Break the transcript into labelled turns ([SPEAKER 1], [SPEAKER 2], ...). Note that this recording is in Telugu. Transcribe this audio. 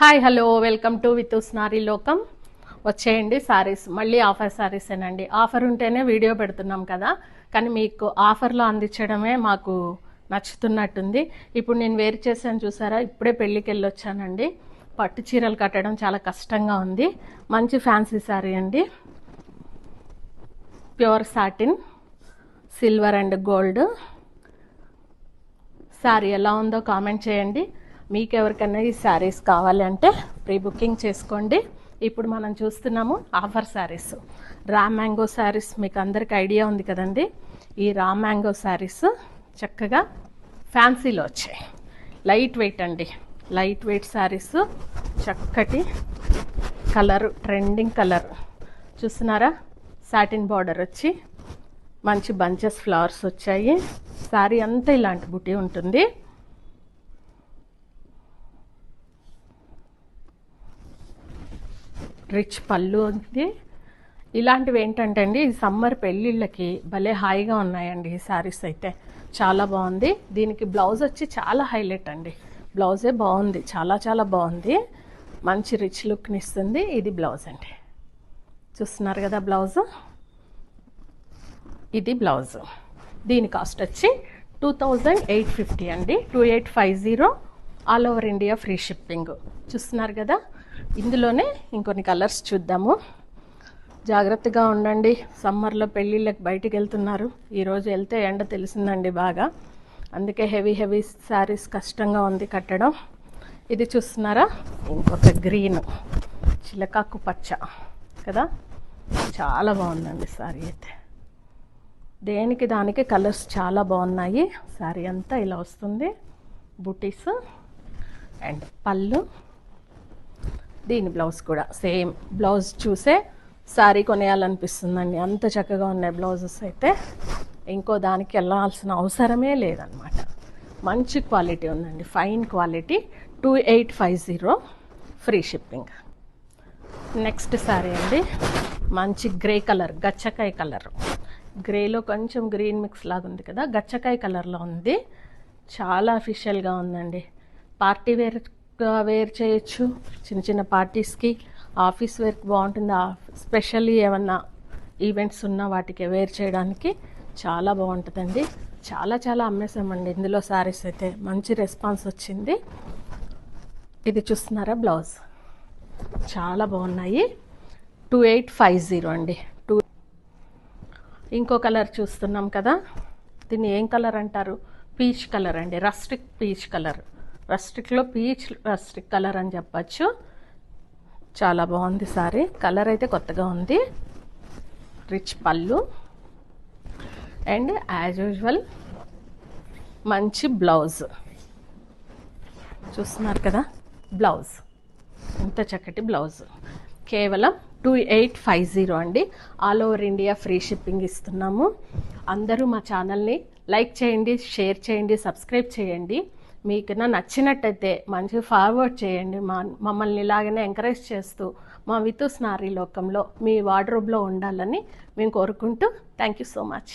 [SPEAKER 1] హాయ్ హలో వెల్కమ్ టు వితూస్ నారీ లోకం. వచ్చేయండి సారీస్, మళ్ళీ ఆఫర్ సారీసేనండి. ఆఫర్ ఉంటేనే వీడియో పెడుతున్నాం కదా, కానీ మీకు ఆఫర్లో అందించడమే మాకు నచ్చుతున్నట్టుంది. ఇప్పుడు నేను వేరు చేశాను చూసారా, ఇప్పుడే పెళ్ళికి వెళ్ళొచ్చానండి. పట్టు చీరలు కట్టడం చాలా కష్టంగా ఉంది. మంచి ఫ్యాన్సీ శారీ అండి, pure satin, silver and gold. Sari ఎలా ఉందో కామెంట్ చేయండి. మీకు ఎవరికైనా ఈ శారీస్ కావాలి అంటే ప్రీ బుకింగ్ చేసుకోండి. ఇప్పుడు మనం చూస్తున్నాము offer saris, raw mango saris. మీకు అందరికి ఐడియా ఉంది కదండి. ఈ రా మ్యాంగో శారీస్ చక్కగా ఫ్యాన్సీలో వచ్చాయి. లైట్ వెయిట్ అండి, లైట్ వెయిట్ శారీస్. చక్కటి కలర్, ట్రెండింగ్ కలర్ చూస్తున్నారా. సాటిన్ బార్డర్ వచ్చి మంచి బంచెస్ ఫ్లవర్స్ వచ్చాయి. శారీ అంతా ఇలాంటి బుటీ ఉంటుంది. రిచ్ పళ్ళు ఉంది. ఇలాంటివి ఏంటంటే అండి, ఈ సమ్మర్ పెళ్ళిళ్ళకి భలే హాయిగా ఉన్నాయండి ఈ శారీస్ అయితే. చాలా బాగుంది. దీనికి బ్లౌజ్ వచ్చి చాలా హైలైట్ అండి. బ్లౌజే బాగుంది, చాలా చాలా బాగుంది. మంచి రిచ్ లుక్ని ఇస్తుంది. ఇది బ్లౌజ్ అండి, చూస్తున్నారు కదా బ్లౌజ్. ఇది బ్లౌజ్. దీని కాస్ట్ వచ్చి 2850 అండి, 2850. All over India free shipping. చూస్తున్నారు కదా. ఇందులోనే ఇంకొన్ని కలర్స్ చూద్దాము. జాగ్రత్తగా ఉండండి, సమ్మర్లో పెళ్ళిళ్ళకి బయటికి వెళ్తున్నారు. ఈరోజు వెళ్తే ఎండ తెలిసిందండి బాగా, అందుకే హెవీ హెవీ శారీస్ కష్టంగా ఉంది కట్టడం. ఇది చూస్తున్నారా, ఇంకొక గ్రీన్, చిలకాకు పచ్చ కదా, చాలా బాగుందండి శారీ అయితే. దేనికి దానికి కలర్స్ చాలా బాగున్నాయి. శారీ అంతా ఇలా వస్తుంది. బుటీస్ అండ్ పళ్ళు. దీని బ్లౌజ్ కూడా సేమ్. బ్లౌజ్ చూసే శారీ కొనేయాలనిపిస్తుందండి, అంత చక్కగా ఉన్నాయి బ్లౌజెస్ అయితే. ఇంకో దానికి వెళ్ళాల్సిన అవసరమే లేదనమాట. మంచి క్వాలిటీ ఉందండి, fine quality. 2850 free shipping. Next sari అండి, మంచి గ్రే కలర్, గచ్చకాయ కలర్. గ్రేలో కొంచెం గ్రీన్ మిక్స్ లాగా ఉంది కదా, గచ్చకాయ కలర్లో ఉంది. చాలా అఫీషియల్గా ఉందండి. పార్టీ వేర్ చేయొచ్చు, చిన్న చిన్న పార్టీస్కి, ఆఫీస్ వేర్కి బాగుంటుంది. స్పెషల్లీ ఏమన్నా ఈవెంట్స్ ఉన్న వాటికి వేర్ చేయడానికి చాలా బాగుంటుందండి. చాలా చాలా అమ్మేసామండి ఇందులో శారీస్ అయితే. మంచి రెస్పాన్స్ వచ్చింది. ఇది చూస్తున్నారా బ్లౌజ్, చాలా బాగున్నాయి. 2850 అండి. ఇంకో కలర్ చూస్తున్నాం కదా, దీన్ని ఏం కలర్ అంటారు? పీచ్ కలర్ అండి, రస్టిక్ పీచ్ కలర్. రస్టిక్లో పీచ్ రస్టిక్ కలర్ అని చెప్పచ్చు. చాలా బాగుంది సారీ. కలర్ అయితే కొత్తగా ఉంది. రిచ్ పళ్ళు అండ్ యాజ్ యూజువల్ మంచి బ్లౌజ్. చూస్తున్నారు కదా బ్లౌజ్, ఇంత చక్కటి బ్లౌజ్. కేవలం 2850 అండి. All over India free shipping ఇస్తున్నాము. అందరూ మా ఛానల్ని లైక్ చేయండి, షేర్ చేయండి, సబ్స్క్రైబ్ చేయండి. మీకు నచ్చినట్టయితే మంచి ఫార్వర్డ్ చేయండి. మమ్మల్ని ఇలాగనే ఎంకరేజ్ చేస్తూ మా వితూస్ నారీ లోకంలో మీ వార్డ్రోబ్లో ఉండాలని మేము కోరుకుంటూ, థ్యాంక్ యూ సో మచ్.